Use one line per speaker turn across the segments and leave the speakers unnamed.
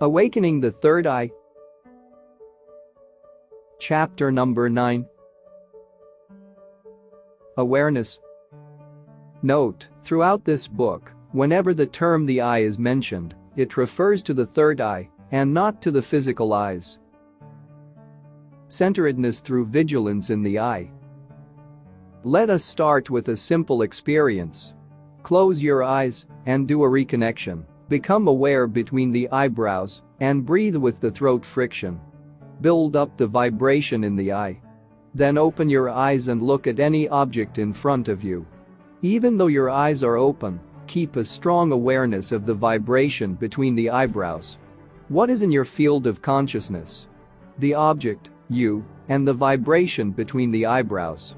Awakening the Third Eye. Chapter number 9. Awareness. Note, throughout this book, whenever the term the eye is mentioned, it refers to the third eye and not to the physical eyes. Centeredness through vigilance in the eye. Let us start with a simple experience. Close your eyes and do a reconnection. Become aware between the eyebrows and breathe with the throat friction. Build up the vibration in the eye. Then open your eyes and look at any object in front of you. Even though your eyes are open, keep a strong awareness of the vibration between the eyebrows. What is in your field of consciousness? The object, you, and the vibration between the eyebrows.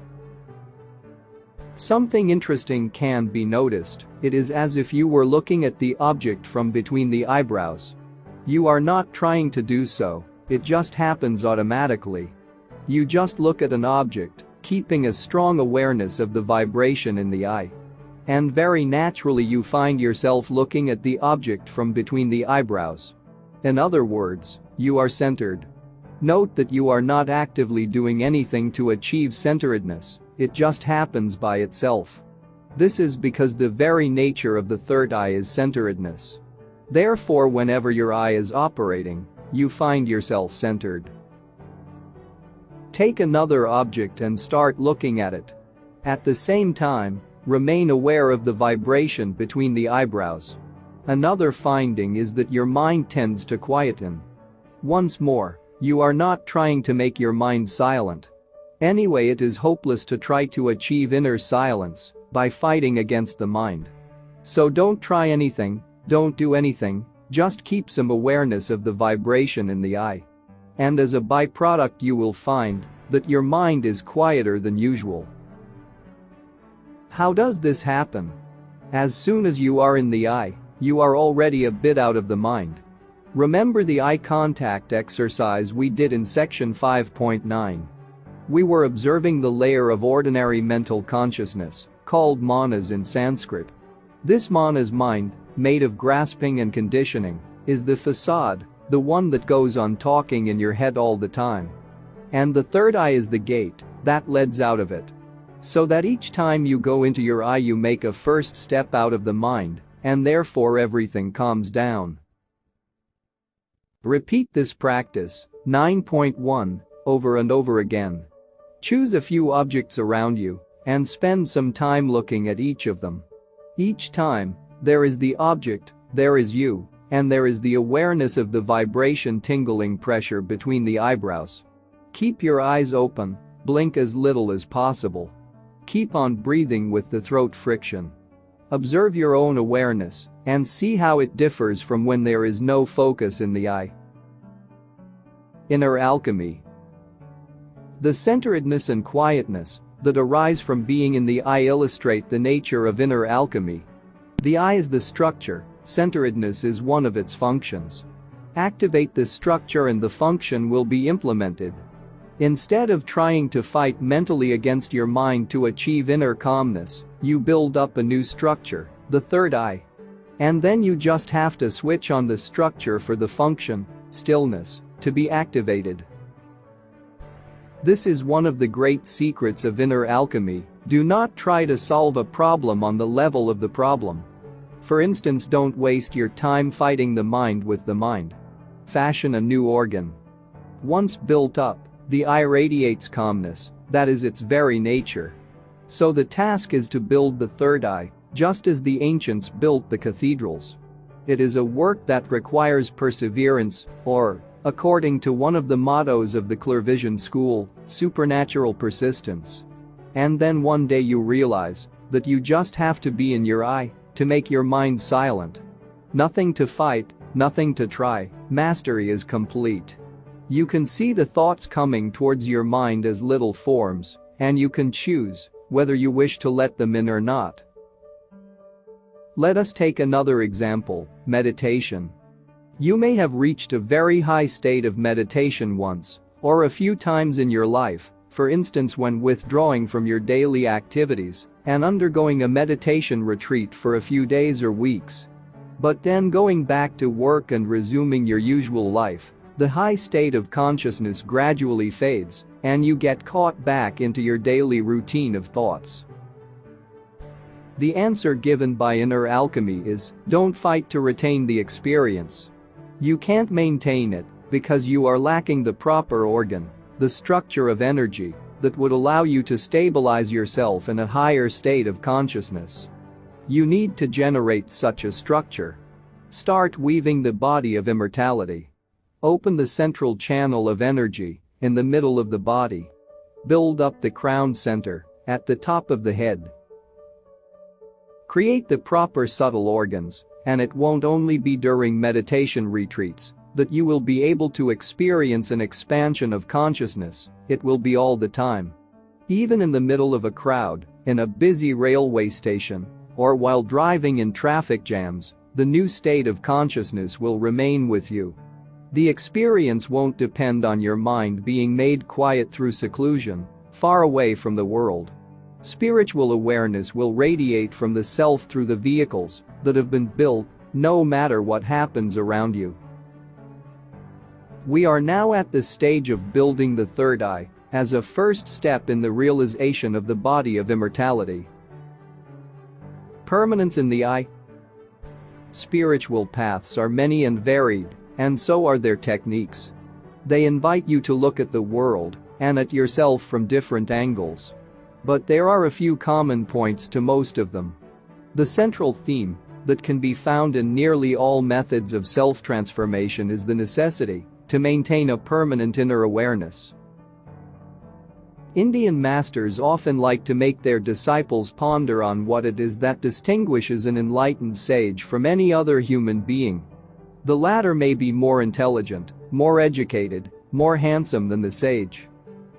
Something interesting can be noticed. It is as if you were looking at the object from between the eyebrows. You are not trying to do so, it just happens automatically. You just look at an object, keeping a strong awareness of the vibration in the eye. And very naturally you find yourself looking at the object from between the eyebrows. In other words, you are centered. Note that you are not actively doing anything to achieve centeredness. It just happens by itself. This is because the very nature of the third eye is centeredness. Therefore, whenever your eye is operating, you find yourself centered. Take another object and start looking at it. At the same time, remain aware of the vibration between the eyebrows. Another finding is that your mind tends to quieten. Once more, you are not trying to make your mind silent. Anyway, it is hopeless to try to achieve inner silence by fighting against the mind. So don't try anything, don't do anything, just keep some awareness of the vibration in the eye. And as a byproduct you will find that your mind is quieter than usual. How does this happen? As soon as you are in the eye, you are already a bit out of the mind. Remember the eye contact exercise we did in section 5.9. We were observing the layer of ordinary mental consciousness, called manas in Sanskrit. This manas mind, made of grasping and conditioning, is the facade, the one that goes on talking in your head all the time. And the third eye is the gate that leads out of it. So that each time you go into your eye you make a first step out of the mind, and therefore everything calms down. Repeat this practice, 9.1, over and over again. Choose a few objects around you and spend some time looking at each of them. Each time, there is the object, there is you, and there is the awareness of the vibration tingling pressure between the eyebrows. Keep your eyes open, blink as little as possible. Keep on breathing with the throat friction. Observe your own awareness and see how it differs from when there is no focus in the eye. Inner alchemy. The centeredness and quietness that arise from being in the eye illustrate the nature of inner alchemy. The eye is the structure, centeredness is one of its functions. Activate this structure and the function will be implemented. Instead of trying to fight mentally against your mind to achieve inner calmness, you build up a new structure, the third eye. And then you just have to switch on the structure for the function, stillness, to be activated. This is one of the great secrets of inner alchemy. Do not try to solve a problem on the level of the problem. For instance, don't waste your time fighting the mind with the mind. Fashion a new organ. Once built up, the eye radiates calmness, that is its very nature. So the task is to build the third eye, just as the ancients built the cathedrals. It is a work that requires perseverance, or, according to one of the mottos of the Clairvision school, supernatural persistence. And then one day you realize that you just have to be in your eye to make your mind silent. Nothing to fight, nothing to try, mastery is complete. You can see the thoughts coming towards your mind as little forms, and you can choose whether you wish to let them in or not. Let us take another example, meditation. You may have reached a very high state of meditation once, or a few times in your life, for instance when withdrawing from your daily activities and undergoing a meditation retreat for a few days or weeks. But then going back to work and resuming your usual life, the high state of consciousness gradually fades, and you get caught back into your daily routine of thoughts. The answer given by inner alchemy is, don't fight to retain the experience. You can't maintain it because you are lacking the proper organ, the structure of energy, that would allow you to stabilize yourself in a higher state of consciousness. You need to generate such a structure. Start weaving the body of immortality. Open the central channel of energy in the middle of the body. Build up the crown center at the top of the head. Create the proper subtle organs, and it won't only be during meditation retreats that you will be able to experience an expansion of consciousness, it will be all the time. Even in the middle of a crowd, in a busy railway station, or while driving in traffic jams, the new state of consciousness will remain with you. The experience won't depend on your mind being made quiet through seclusion, far away from the world. Spiritual awareness will radiate from the self through the vehicles that have been built, no matter what happens around you. We are now at the stage of building the third eye, as a first step in the realization of the body of immortality. Permanence in the eye. Spiritual paths are many and varied, and so are their techniques. They invite you to look at the world and at yourself from different angles. But there are a few common points to most of them. The central theme that can be found in nearly all methods of self-transformation is the necessity to maintain a permanent inner awareness. Indian masters often like to make their disciples ponder on what it is that distinguishes an enlightened sage from any other human being. The latter may be more intelligent, more educated, more handsome than the sage.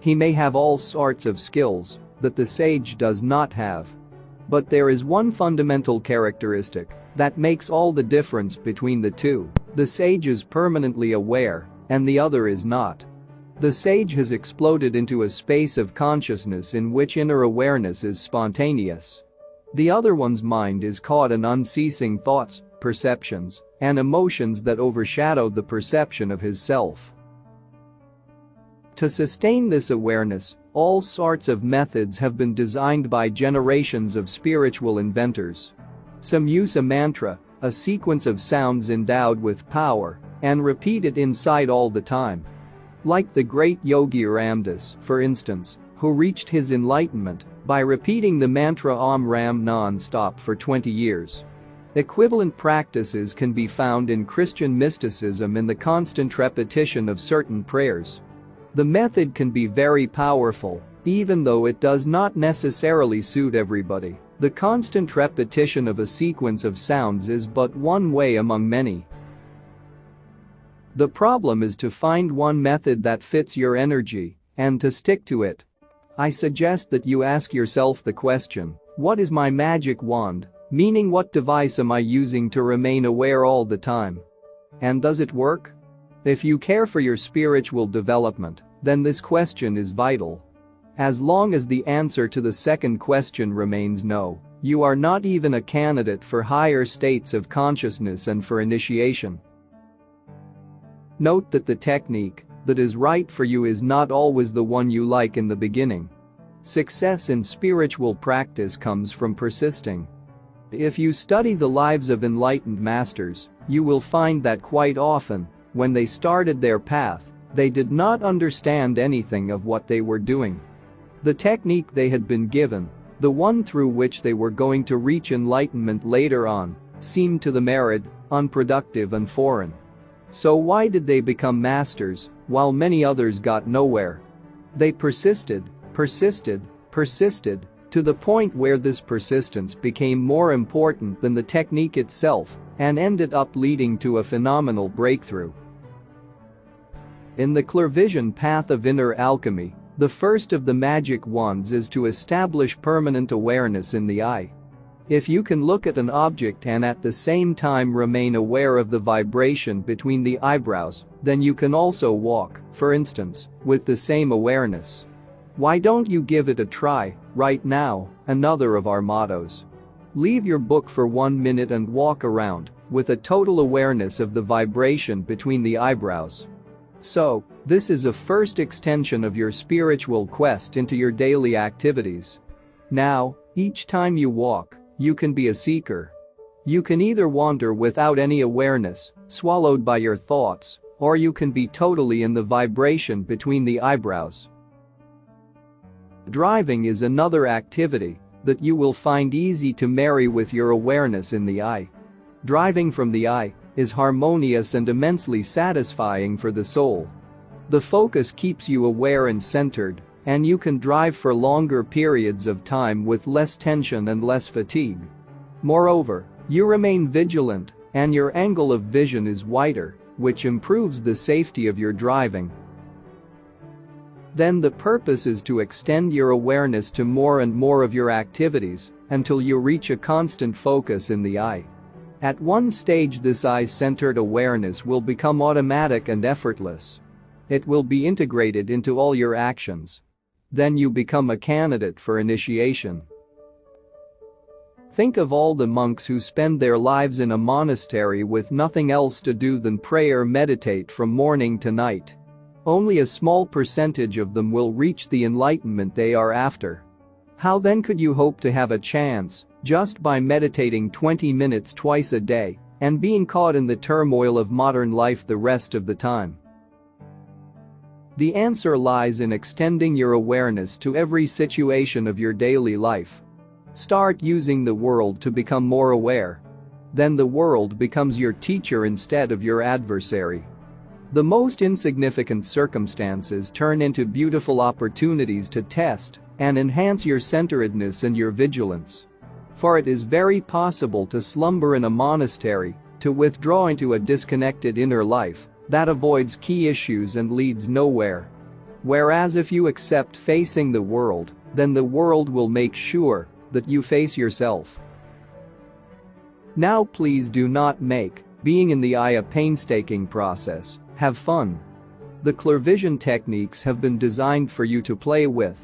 He may have all sorts of skills that the sage does not have. But there is one fundamental characteristic that makes all the difference between the two. The sage is permanently aware, and the other is not. The sage has exploded into a space of consciousness in which inner awareness is spontaneous. The other one's mind is caught in unceasing thoughts, perceptions, and emotions that overshadow the perception of his self. To sustain this awareness, all sorts of methods have been designed by generations of spiritual inventors. Some use a mantra, a sequence of sounds endowed with power, and repeat it inside all the time. Like the great yogi Ramdas, for instance, who reached his enlightenment by repeating the mantra Om Ram non-stop for 20 years. Equivalent practices can be found in Christian mysticism in the constant repetition of certain prayers. The method can be very powerful, even though it does not necessarily suit everybody. The constant repetition of a sequence of sounds is but one way among many. The problem is to find one method that fits your energy and to stick to it. I suggest that you ask yourself the question, what is my magic wand? Meaning, what device am I using to remain aware all the time? And does it work? If you care for your spiritual development, then this question is vital. As long as the answer to the second question remains no, you are not even a candidate for higher states of consciousness and for initiation. Note that the technique that is right for you is not always the one you like in the beginning. Success in spiritual practice comes from persisting. If you study the lives of enlightened masters, you will find that quite often, when they started their path, they did not understand anything of what they were doing. The technique they had been given, the one through which they were going to reach enlightenment later on, seemed to them arid, unproductive and foreign. So why did they become masters, while many others got nowhere? They persisted, to the point where this persistence became more important than the technique itself and ended up leading to a phenomenal breakthrough. In the clairvision path of inner alchemy, the first of the magic wands is to establish permanent awareness in the eye. If you can look at an object and at the same time remain aware of the vibration between the eyebrows, then you can also walk, for instance, with the same awareness. Why don't you give it a try, right now? Another of our mottos. Leave your book for 1 minute and walk around with a total awareness of the vibration between the eyebrows. So, this is a first extension of your spiritual quest into your daily activities. Now, each time you walk, you can be a seeker. You can either wander without any awareness, swallowed by your thoughts, or you can be totally in the vibration between the eyebrows. Driving is another activity that you will find easy to marry with your awareness in the eye. Driving from the eye is harmonious and immensely satisfying for the soul. The focus keeps you aware and centered, and you can drive for longer periods of time with less tension and less fatigue. Moreover, you remain vigilant, and your angle of vision is wider, which improves the safety of your driving. Then the purpose is to extend your awareness to more and more of your activities until you reach a constant focus in the eye. At one stage, this eye-centered awareness will become automatic and effortless. It will be integrated into all your actions. Then you become a candidate for initiation. Think of all the monks who spend their lives in a monastery with nothing else to do than pray or meditate from morning to night. Only a small percentage of them will reach the enlightenment they are after. How then could you hope to have a chance just by meditating 20 minutes twice a day and being caught in the turmoil of modern life the rest of the time? The answer lies in extending your awareness to every situation of your daily life. Start using the world to become more aware. Then the world becomes your teacher instead of your adversary. The most insignificant circumstances turn into beautiful opportunities to test and enhance your centeredness and your vigilance. For it is very possible to slumber in a monastery, to withdraw into a disconnected inner life that avoids key issues and leads nowhere. Whereas if you accept facing the world, then the world will make sure that you face yourself. Now please do not make being in the eye a painstaking process. Have fun. The clairvision techniques have been designed for you to play with.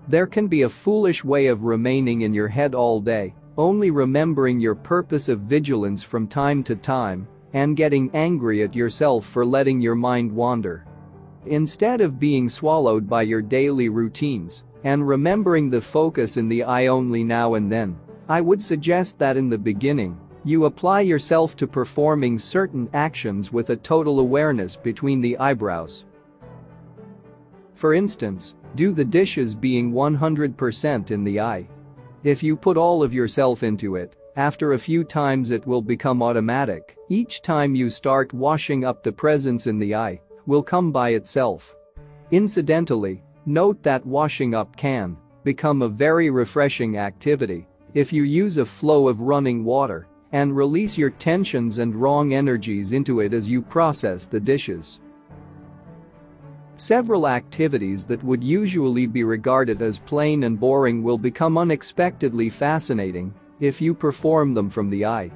There can be a foolish way of remaining in your head all day, only remembering your purpose of vigilance from time to time, and getting angry at yourself for letting your mind wander. Instead of being swallowed by your daily routines and remembering the focus in the eye only now and then, I would suggest that in the beginning, you apply yourself to performing certain actions with a total awareness between the eyebrows. For instance, do the dishes being 100% in the eye. If you put all of yourself into it, after a few times it will become automatic. Each time you start washing up, the presence in the eye will come by itself. Incidentally, note that washing up can become a very refreshing activity if you use a flow of running water and release your tensions and wrong energies into it as you process the dishes. Several activities that would usually be regarded as plain and boring will become unexpectedly fascinating if you perform them from the eye.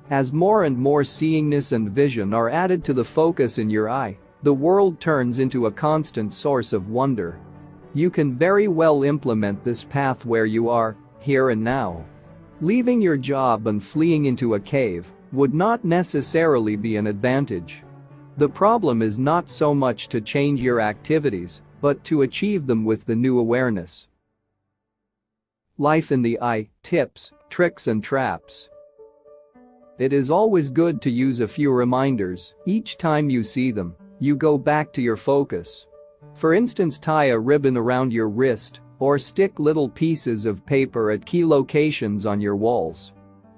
As more and more seeingness and vision are added to the focus in your eye, the world turns into a constant source of wonder. You can very well implement this path where you are, here and now. Leaving your job and fleeing into a cave would not necessarily be an advantage. The problem is not so much to change your activities, but to achieve them with the new awareness. Life in the eye, tips, tricks and traps. It is always good to use a few reminders. Each time you see them, you go back to your focus. For instance, tie a ribbon around your wrist, or stick little pieces of paper at key locations on your walls.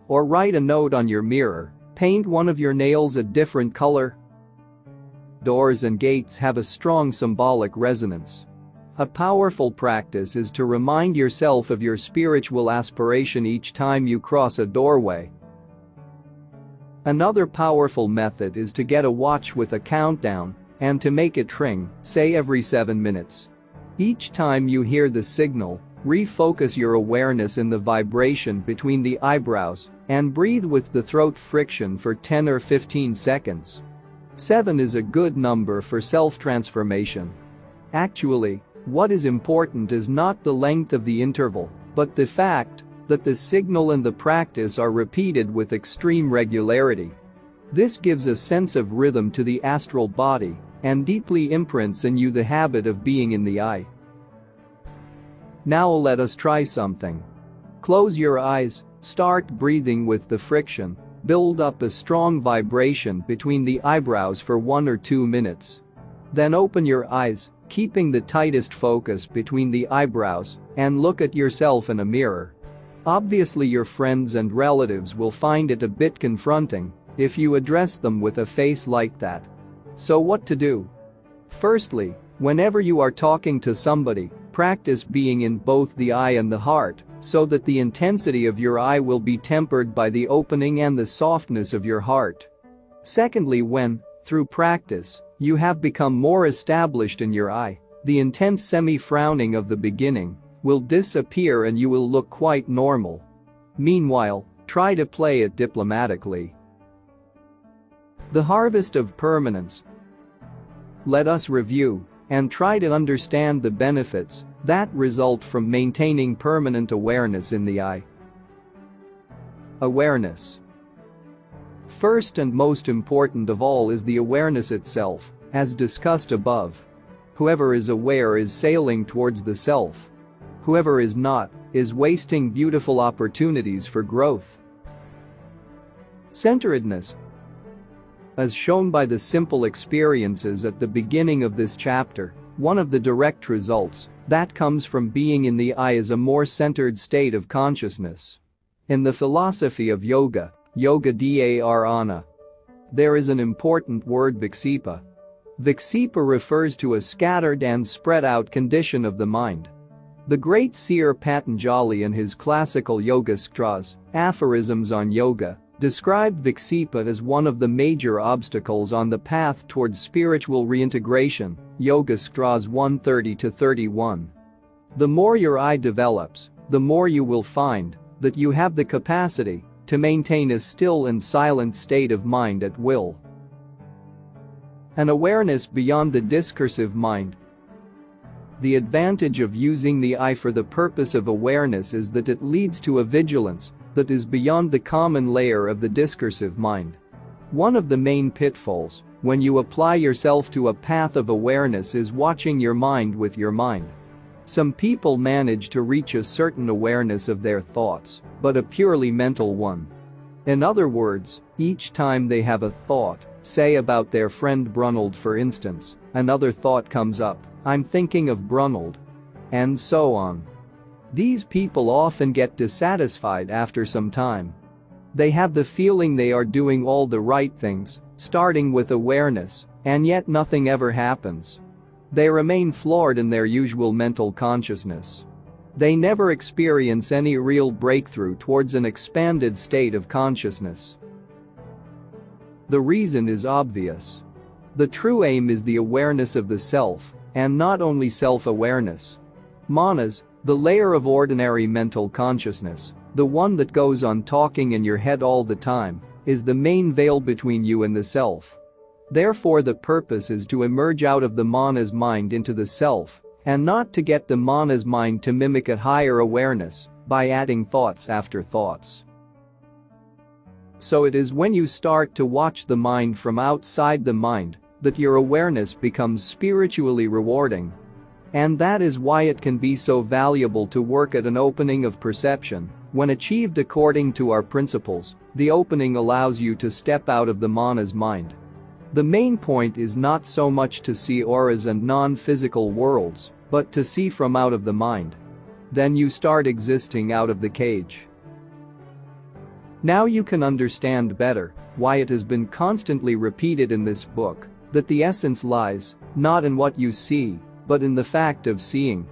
Or write a note on your mirror. Paint one of your nails a different color. Doors and gates have a strong symbolic resonance. A powerful practice is to remind yourself of your spiritual aspiration each time you cross a doorway. Another powerful method is to get a watch with a countdown and to make it ring, say every 7 minutes. Each time you hear the signal, refocus your awareness in the vibration between the eyebrows and breathe with the throat friction for 10 or 15 seconds. 7 is a good number for self-transformation. Actually, what is important is not the length of the interval, but the fact that the signal and the practice are repeated with extreme regularity. This gives a sense of rhythm to the astral body and deeply imprints in you the habit of being in the eye. Now let us try something. Close your eyes, start breathing with the friction, build up a strong vibration between the eyebrows for 1 or 2 minutes. Then open your eyes, keeping the tightest focus between the eyebrows, and look at yourself in a mirror. Obviously your friends and relatives will find it a bit confronting if you address them with a face like that. So what to do? Firstly, whenever you are talking to somebody, practice being in both the eye and the heart, so that the intensity of your eye will be tempered by the opening and the softness of your heart. Secondly, when, through practice, you have become more established in your eye, the intense semi-frowning of the beginning will disappear and you will look quite normal. Meanwhile, try to play it diplomatically. The harvest of permanence. Let us review and try to understand the benefits that result from maintaining permanent awareness in the eye. Awareness. First and most important of all is the awareness itself, as discussed above. Whoever is aware is sailing towards the self. Whoever is not is wasting beautiful opportunities for growth. Centeredness. As shown by the simple experiences at the beginning of this chapter, one of the direct results that comes from being in the eye is a more centered state of consciousness. In the philosophy of yoga, yoga dharana, there is an important word viksipa. Viksipa refers to a scattered and spread out condition of the mind. The great seer Patanjali in his classical Yoga Sutras, Aphorisms on Yoga, described viksipa as one of the major obstacles on the path towards spiritual reintegration, Yoga Sutras 130-31. The more your eye develops, the more you will find that you have the capacity to maintain a still and silent state of mind at will. An awareness beyond the discursive mind. The advantage of using the eye for the purpose of awareness is that it leads to a vigilance that is beyond the common layer of the discursive mind. One of the main pitfalls when you apply yourself to a path of awareness is watching your mind with your mind. Some people manage to reach a certain awareness of their thoughts, but a purely mental one. In other words, each time they have a thought, say about their friend Brunald for instance, another thought comes up, I'm thinking of Brunald. And so on. These people often get dissatisfied after some time. They have the feeling they are doing all the right things, starting with awareness, and yet nothing ever happens. They remain floored in their usual mental consciousness. They never experience any real breakthrough towards an expanded state of consciousness. The reason is obvious. The true aim is the awareness of the self, and not only self-awareness. Manas, the layer of ordinary mental consciousness, the one that goes on talking in your head all the time, is the main veil between you and the self. Therefore the purpose is to emerge out of the manas mind into the self, and not to get the manas mind to mimic a higher awareness by adding thoughts after thoughts. So it is when you start to watch the mind from outside the mind that your awareness becomes spiritually rewarding. And that is why it can be so valuable to work at an opening of perception. When achieved according to our principles, the opening allows you to step out of the manas mind. The main point is not so much to see auras and non-physical worlds, but to see from out of the mind. Then you start existing out of the cage. Now you can understand better why it has been constantly repeated in this book that the essence lies not in what you see, but in the fact of seeing.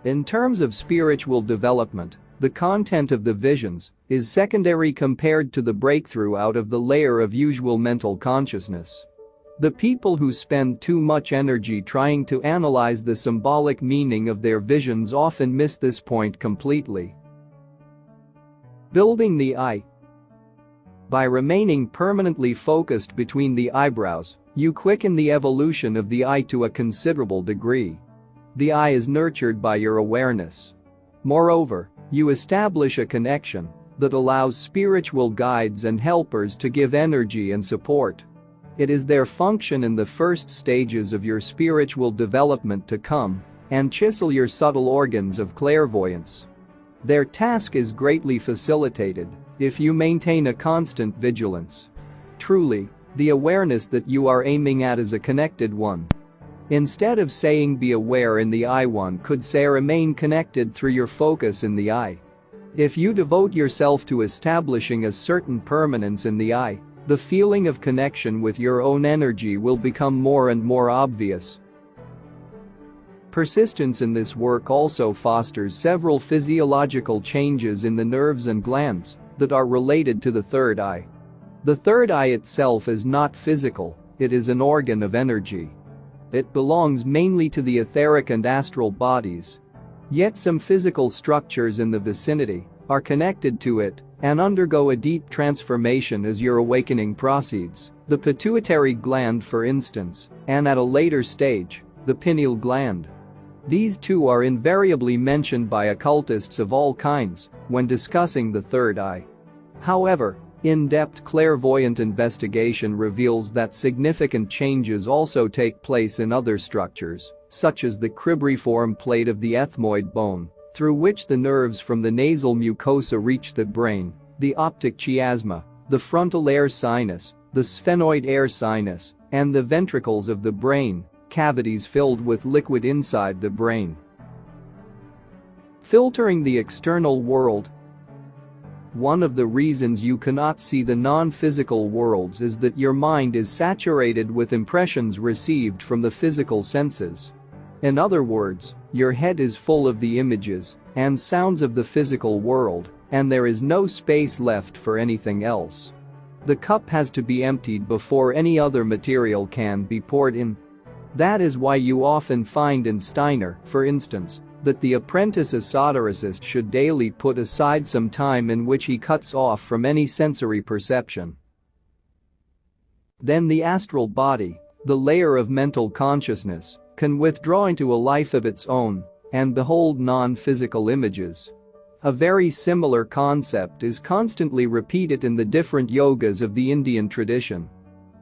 In terms of spiritual development, the content of the visions is secondary compared to the breakthrough out of the layer of usual mental consciousness. The people who spend too much energy trying to analyze the symbolic meaning of their visions often miss this point completely. Building the eye. By remaining permanently focused between the eyebrows, you quicken the evolution of the eye to a considerable degree. The eye is nurtured by your awareness. Moreover, you establish a connection that allows spiritual guides and helpers to give energy and support. It is their function in the first stages of your spiritual development to come and chisel your subtle organs of clairvoyance. Their task is greatly facilitated if you maintain a constant vigilance. Truly, the awareness that you are aiming at is a connected one. Instead of saying be aware in the eye, one could say remain connected through your focus in the eye. If you devote yourself to establishing a certain permanence in the eye, the feeling of connection with your own energy will become more and more obvious. Persistence in this work also fosters several physiological changes in the nerves and glands that are related to the third eye. The third eye itself is not physical, it is an organ of energy. It belongs mainly to the etheric and astral bodies. Yet some physical structures in the vicinity are connected to it and undergo a deep transformation as your awakening proceeds. The pituitary gland, for instance, and at a later stage, the pineal gland. These two are invariably mentioned by occultists of all kinds when discussing the third eye. However, in-depth clairvoyant investigation reveals that significant changes also take place in other structures, such as the cribriform plate of the ethmoid bone, through which the nerves from the nasal mucosa reach the brain, the optic chiasma, the frontal air sinus, the sphenoid air sinus, and the ventricles of the brain, cavities filled with liquid inside the brain. Filtering the external world. One of the reasons you cannot see the non-physical worlds is that your mind is saturated with impressions received from the physical senses. In other words, your head is full of the images and sounds of the physical world, and there is no space left for anything else. The cup has to be emptied before any other material can be poured in. That is why you often find in Steiner, for instance, that the apprentice esotericist should daily put aside some time in which he cuts off from any sensory perception. Then the astral body, the layer of mental consciousness, can withdraw into a life of its own and behold non-physical images. A very similar concept is constantly repeated in the different yogas of the Indian tradition.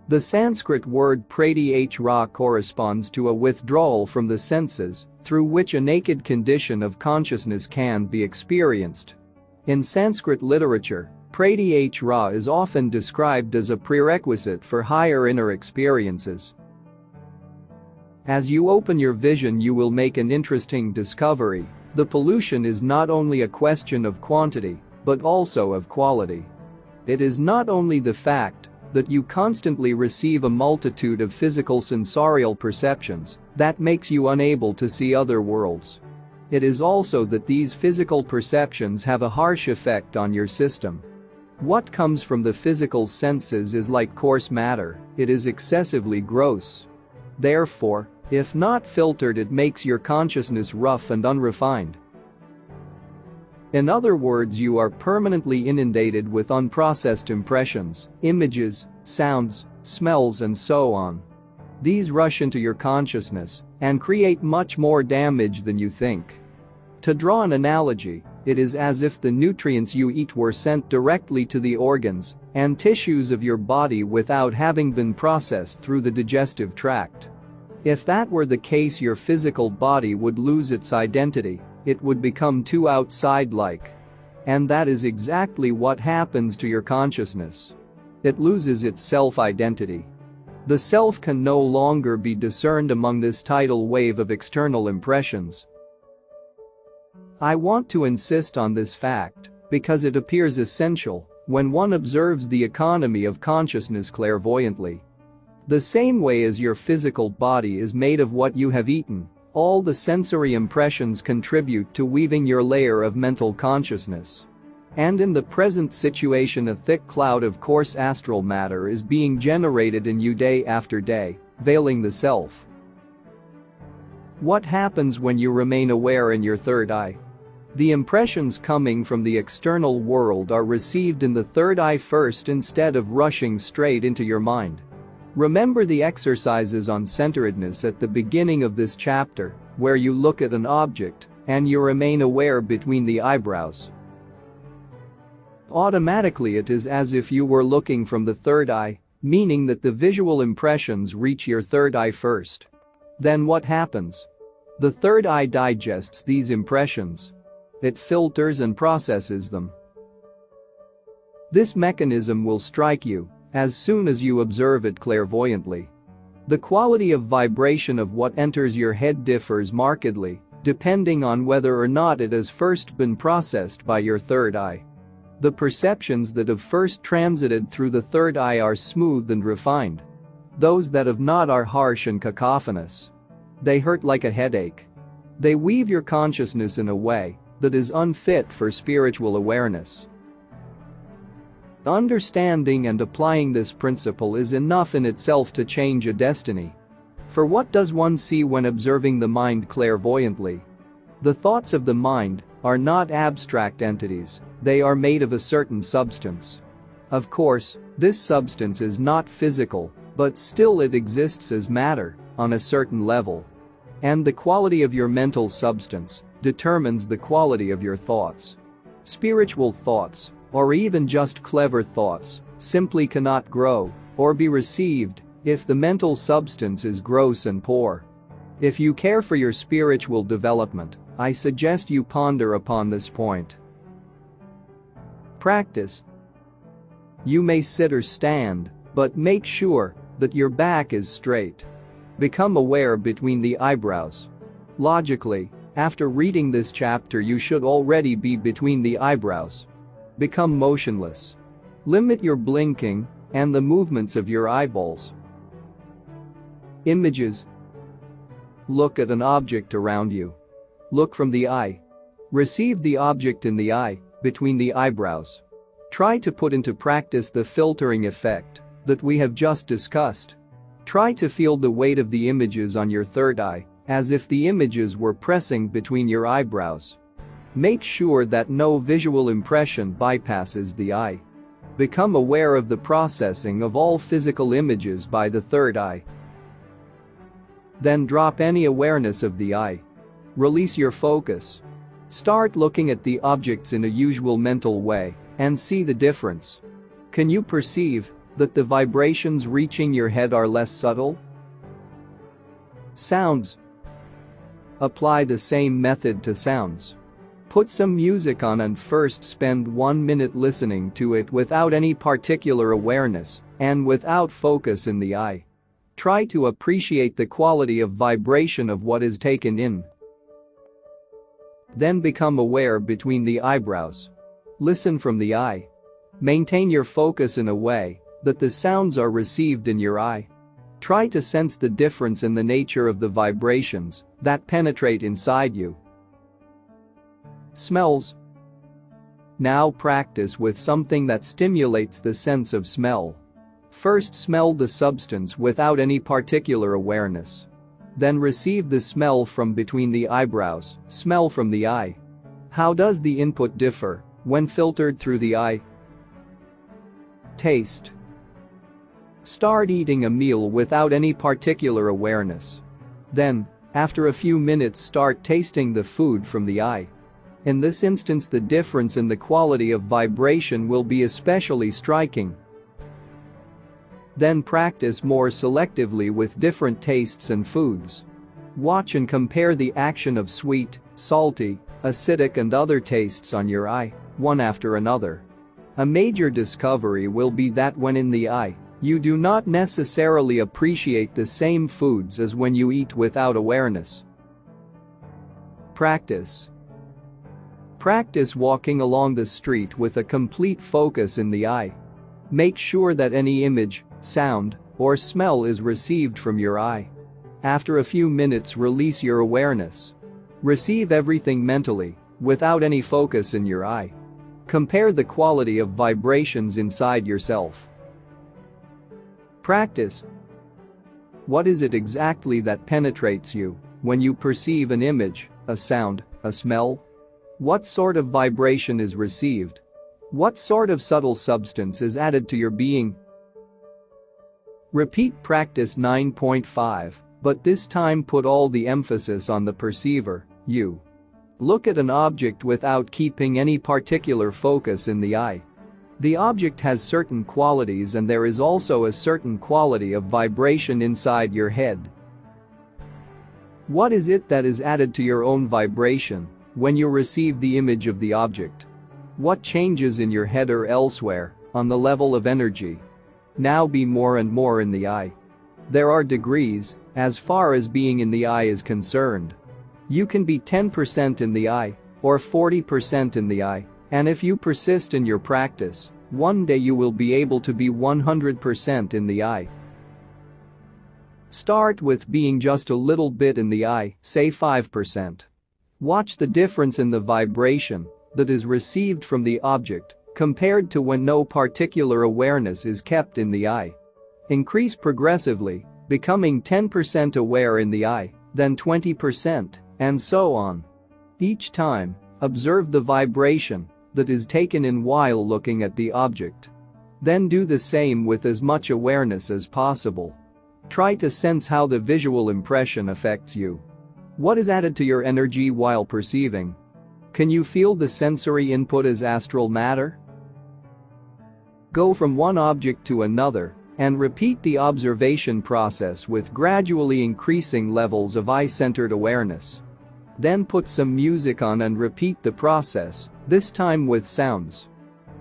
The Sanskrit word pratyahra corresponds to a withdrawal from the senses, through which a naked condition of consciousness can be experienced. In Sanskrit literature, pratyahra is often described as a prerequisite for higher inner experiences. As you open your vision, you will make an interesting discovery. The pollution is not only a question of quantity, but also of quality. It is not only the fact that you constantly receive a multitude of physical sensorial perceptions that makes you unable to see other worlds. It is also that these physical perceptions have a harsh effect on your system. What comes from the physical senses is like coarse matter, it is excessively gross. Therefore, if not filtered, it makes your consciousness rough and unrefined. In other words, you are permanently inundated with unprocessed impressions, images, sounds, smells, and so on. These rush into your consciousness and create much more damage than you think. To draw an analogy, it is as if the nutrients you eat were sent directly to the organs and tissues of your body without having been processed through the digestive tract. If that were the case, your physical body would lose its identity. It would become too outside-like. And that is exactly what happens to your consciousness. It loses its self-identity. The self can no longer be discerned among this tidal wave of external impressions. I want to insist on this fact because it appears essential when one observes the economy of consciousness clairvoyantly. The same way as your physical body is made of what you have eaten, all the sensory impressions contribute to weaving your layer of mental consciousness. And in the present situation, a thick cloud of coarse astral matter is being generated in you day after day, veiling the self. What happens when you remain aware in your third eye? The impressions coming from the external world are received in the third eye first instead of rushing straight into your mind. Remember the exercises on centeredness at the beginning of this chapter, where you look at an object and you remain aware between the eyebrows. Automatically it is as if you were looking from the third eye, meaning that the visual impressions reach your third eye first. Then what happens? The third eye digests these impressions. It filters and processes them. This mechanism will strike you as soon as you observe it clairvoyantly. The quality of vibration of what enters your head differs markedly, depending on whether or not it has first been processed by your third eye. The perceptions that have first transited through the third eye are smooth and refined. Those that have not are harsh and cacophonous. They hurt like a headache. They weave your consciousness in a way that is unfit for spiritual awareness. Understanding and applying this principle is enough in itself to change a destiny. For what does one see when observing the mind clairvoyantly? The thoughts of the mind are not abstract entities, they are made of a certain substance. Of course, this substance is not physical, but still it exists as matter on a certain level. And the quality of your mental substance determines the quality of your thoughts. Spiritual thoughts, or even just clever thoughts, simply cannot grow or be received if the mental substance is gross and poor. If you care for your spiritual development, I suggest you ponder upon this point. Practice. You may sit or stand, but make sure that your back is straight. Become aware between the eyebrows. Logically, after reading this chapter you should already be between the eyebrows. Become motionless. Limit your blinking and the movements of your eyeballs. Images. Look at an object around you. Look from the eye. Receive the object in the eye, between the eyebrows. Try to put into practice the filtering effect that we have just discussed. Try to feel the weight of the images on your third eye, as if the images were pressing between your eyebrows. Make sure that no visual impression bypasses the eye. Become aware of the processing of all physical images by the third eye. Then drop any awareness of the eye. Release your focus. Start looking at the objects in a usual mental way and see the difference. Can you perceive that the vibrations reaching your head are less subtle? Sounds. Apply the same method to sounds. Put some music on and first spend 1 minute listening to it without any particular awareness and without focus in the eye. Try to appreciate the quality of vibration of what is taken in. Then become aware between the eyebrows. Listen from the eye. Maintain your focus in a way that the sounds are received in your eye. Try to sense the difference in the nature of the vibrations that penetrate inside you. Smells. Now practice with something that stimulates the sense of smell. First smell the substance without any particular awareness. Then receive the smell from between the eyebrows, smell from the eye. How does the input differ when filtered through the eye? Taste. Start eating a meal without any particular awareness. Then, after a few minutes, start tasting the food from the eye. In this instance, the difference in the quality of vibration will be especially striking. Then practice more selectively with different tastes and foods. Watch and compare the action of sweet, salty, acidic and other tastes on your eye, one after another. A major discovery will be that when in the eye, you do not necessarily appreciate the same foods as when you eat without awareness. Practice. Practice walking along the street with a complete focus in the eye. Make sure that any image, sound, or smell is received from your eye. After a few minutes, release your awareness. Receive everything mentally, without any focus in your eye. Compare the quality of vibrations inside yourself. Practice. What is it exactly that penetrates you when you perceive an image, a sound, a smell? What sort of vibration is received? What sort of subtle substance is added to your being? Repeat practice 9.5, but this time put all the emphasis on the perceiver, you. Look at an object without keeping any particular focus in the eye. The object has certain qualities and there is also a certain quality of vibration inside your head. What is it that is added to your own vibration when you receive the image of the object? What changes in your head or elsewhere on the level of energy? Now be more and more in the eye. There are degrees as far as being in the eye is concerned. You can be 10% in the eye or 40% in the eye, and if you persist in your practice, one day you will be able to be 100% in the eye. Start with being just a little bit in the eye, say 5%. Watch the difference in the vibration that is received from the object compared to when no particular awareness is kept in the eye. Increase progressively, becoming 10% aware in the eye, then 20%, and so on. Each time, observe the vibration that is taken in while looking at the object. Then do the same with as much awareness as possible. Try to sense how the visual impression affects you. What is added to your energy while perceiving? Can you feel the sensory input as astral matter? Go from one object to another and repeat the observation process with gradually increasing levels of eye-centered awareness. Then put some music on and repeat the process, this time with sounds.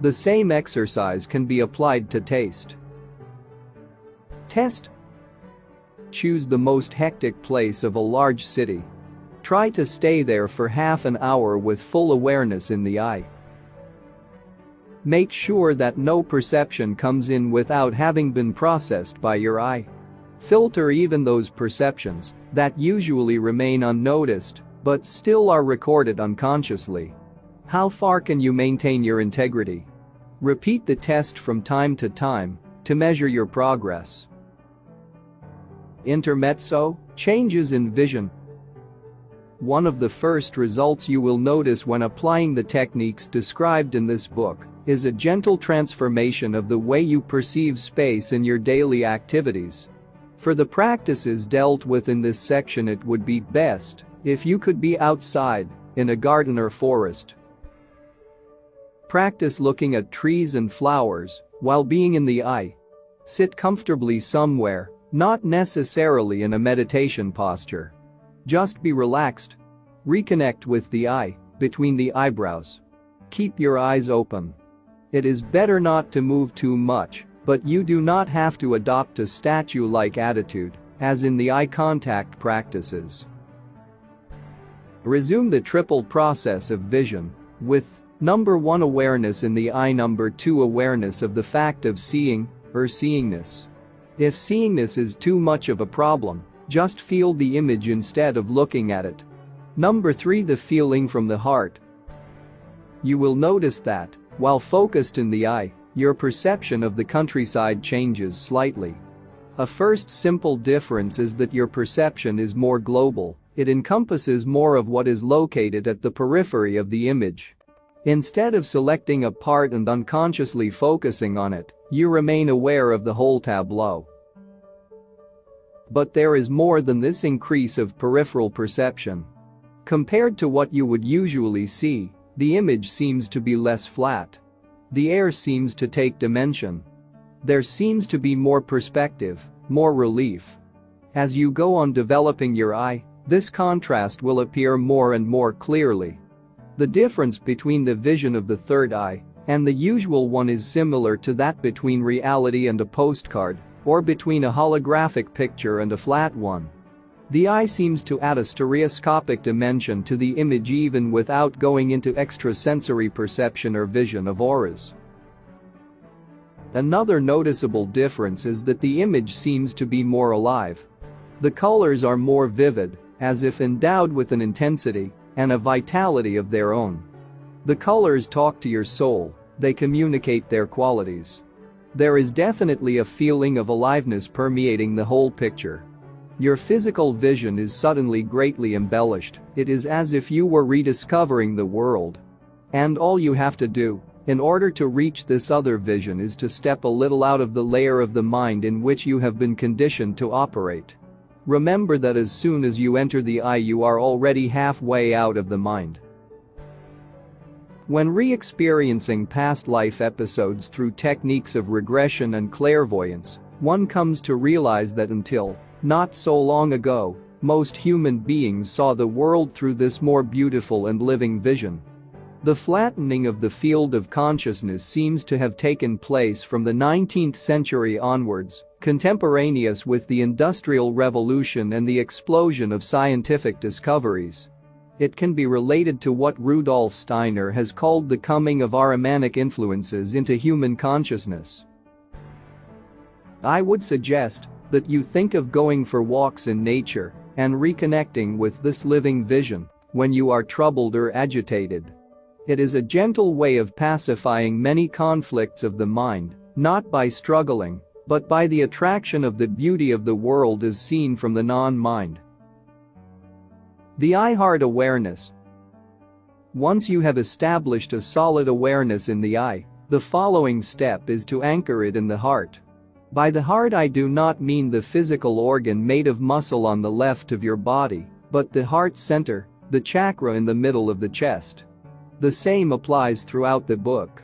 The same exercise can be applied to taste. Test. Choose the most hectic place of a large city. Try to stay there for half an hour with full awareness in the eye. Make sure that no perception comes in without having been processed by your eye. Filter even those perceptions that usually remain unnoticed but still are recorded unconsciously. How far can you maintain your integrity? Repeat the test from time to time to measure your progress. Intermezzo, changes in vision. One of the first results you will notice when applying the techniques described in this book is a gentle transformation of the way you perceive space in your daily activities. For the practices dealt with in this section, it would be best if you could be outside, in a garden or forest. Practice looking at trees and flowers while being in the eye. Sit comfortably somewhere, not necessarily in a meditation posture. Just be relaxed. Reconnect with the eye, between the eyebrows. Keep your eyes open. It is better not to move too much, but you do not have to adopt a statue-like attitude, as in the eye contact practices. Resume the triple process of vision with number 1 awareness in the eye, number 2 awareness of the fact of seeing or seeingness. If seeingness is too much of a problem, just feel the image instead of looking at it. Number 3 the feeling from the heart. You will notice that, while focused in the eye, your perception of the countryside changes slightly. A first simple difference is that your perception is more global. It encompasses more of what is located at the periphery of the image. Instead of selecting a part and unconsciously focusing on it, you remain aware of the whole tableau. But there is more than this increase of peripheral perception. Compared to what you would usually see, the image seems to be less flat. The air seems to take dimension. There seems to be more perspective, more relief. As you go on developing your eye, this contrast will appear more and more clearly. The difference between the vision of the third eye and the usual one is similar to that between reality and a postcard, or between a holographic picture and a flat one. The eye seems to add a stereoscopic dimension to the image even without going into extrasensory perception or vision of auras. Another noticeable difference is that the image seems to be more alive. The colors are more vivid, as if endowed with an intensity and a vitality of their own. The colors talk to your soul, they communicate their qualities. There is definitely a feeling of aliveness permeating the whole picture. Your physical vision is suddenly greatly embellished. It is as if you were rediscovering the world. And all you have to do, in order to reach this other vision, is to step a little out of the layer of the mind in which you have been conditioned to operate. Remember that as soon as you enter the eye, you are already halfway out of the mind. When re-experiencing past life episodes through techniques of regression and clairvoyance, one comes to realize that until not so long ago, most human beings saw the world through this more beautiful and living vision. The flattening of the field of consciousness seems to have taken place from the 19th century onwards, contemporaneous with the Industrial Revolution and the explosion of scientific discoveries. It can be related to what Rudolf Steiner has called the coming of Ahrimanic influences into human consciousness. I would suggest that you think of going for walks in nature and reconnecting with this living vision when you are troubled or agitated. It is a gentle way of pacifying many conflicts of the mind, not by struggling, but by the attraction of the beauty of the world as seen from the non-mind. The I-heart awareness. Once you have established a solid awareness in the I, the following step is to anchor it in the heart. By the heart I do not mean the physical organ made of muscle on the left of your body, but the heart center, the chakra in the middle of the chest. The same applies throughout the book.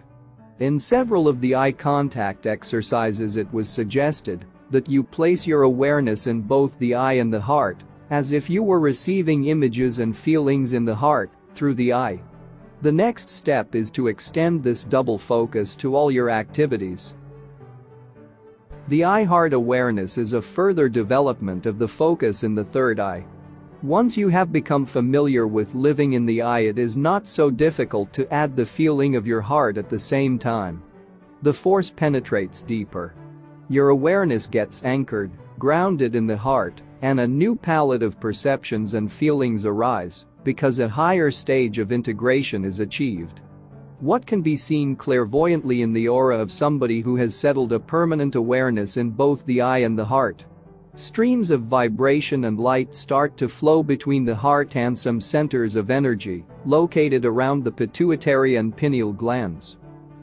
In several of the eye contact exercises it was suggested that you place your awareness in both the eye and the heart, as if you were receiving images and feelings in the heart, through the eye. The next step is to extend this double focus to all your activities. The I-heart awareness is a further development of the focus in the third eye. Once you have become familiar with living in the eye, it is not so difficult to add the feeling of your heart at the same time. The force penetrates deeper. Your awareness gets anchored, grounded in the heart, and a new palette of perceptions and feelings arise, because a higher stage of integration is achieved. What can be seen clairvoyantly in the aura of somebody who has settled a permanent awareness in both the eye and the heart? Streams of vibration and light start to flow between the heart and some centers of energy, located around the pituitary and pineal glands.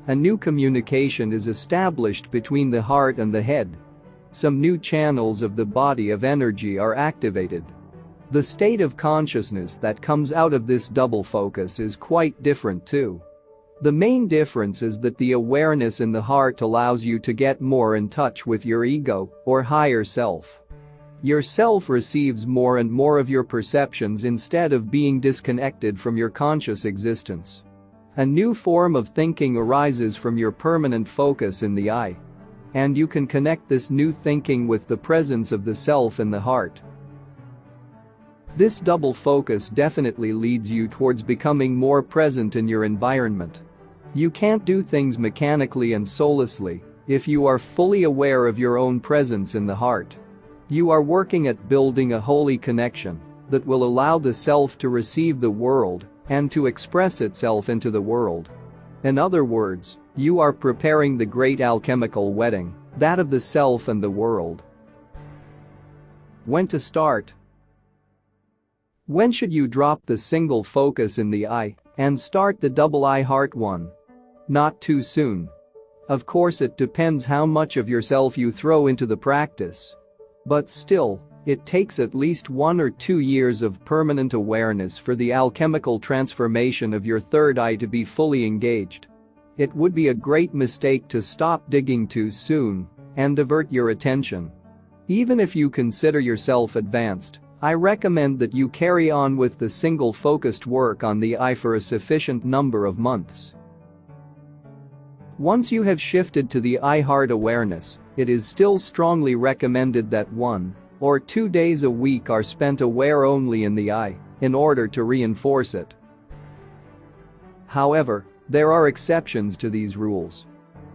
A new communication is established between the heart and the head. Some new channels of the body of energy are activated. The state of consciousness that comes out of this double focus is quite different too. The main difference is that the awareness in the heart allows you to get more in touch with your ego, or higher self. Your self receives more and more of your perceptions instead of being disconnected from your conscious existence. A new form of thinking arises from your permanent focus in the I. And you can connect this new thinking with the presence of the self in the heart. This double focus definitely leads you towards becoming more present in your environment. You can't do things mechanically and soullessly if you are fully aware of your own presence in the heart. You are working at building a holy connection that will allow the self to receive the world and to express itself into the world. In other words, you are preparing the great alchemical wedding, that of the self and the world. When to start? When should you drop the single focus in the I and start the double I-heart one? Not too soon. Of course, it depends how much of yourself you throw into the practice. But still, it takes at least 1 or 2 years of permanent awareness for the alchemical transformation of your third eye to be fully engaged. It would be a great mistake to stop digging too soon and divert your attention. Even if you consider yourself advanced, I recommend that you carry on with the single focused work on the eye for a sufficient number of months. Once you have shifted to the I-heart awareness, it is still strongly recommended that 1 or 2 days a week are spent aware only in the I, in order to reinforce it. However, there are exceptions to these rules.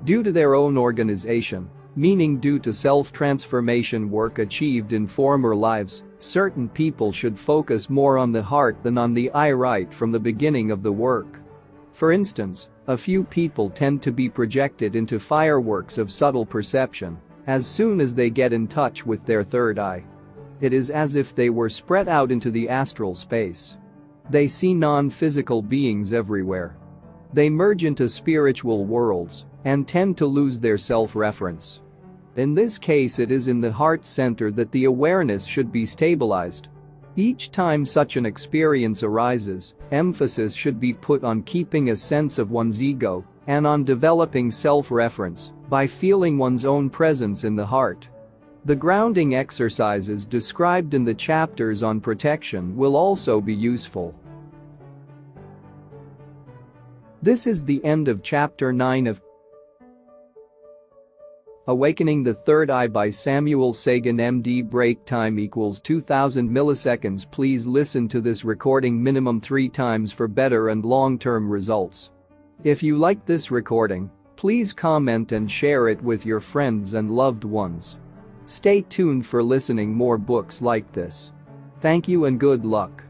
Due to their own organization, meaning due to self-transformation work achieved in former lives, certain people should focus more on the heart than on the I right from the beginning of the work. For instance, a few people tend to be projected into fireworks of subtle perception as soon as they get in touch with their third eye. It is as if they were spread out into the astral space. They see non-physical beings everywhere. They merge into spiritual worlds and tend to lose their self-reference. In this case, it is in the heart center that the awareness should be stabilized. Each time such an experience arises, emphasis should be put on keeping a sense of one's ego and on developing self-reference by feeling one's own presence in the heart. The grounding exercises described in the chapters on protection will also be useful. This is the end of Chapter 9 of Awakening the Third Eye by Samuel Sagan, MD. Break time equals 2000 milliseconds. Please listen to this recording minimum 3 times for better and long-term results. If you like this recording, please comment and share it with your friends and loved ones. Stay tuned for listening more books like this. Thank you and good luck.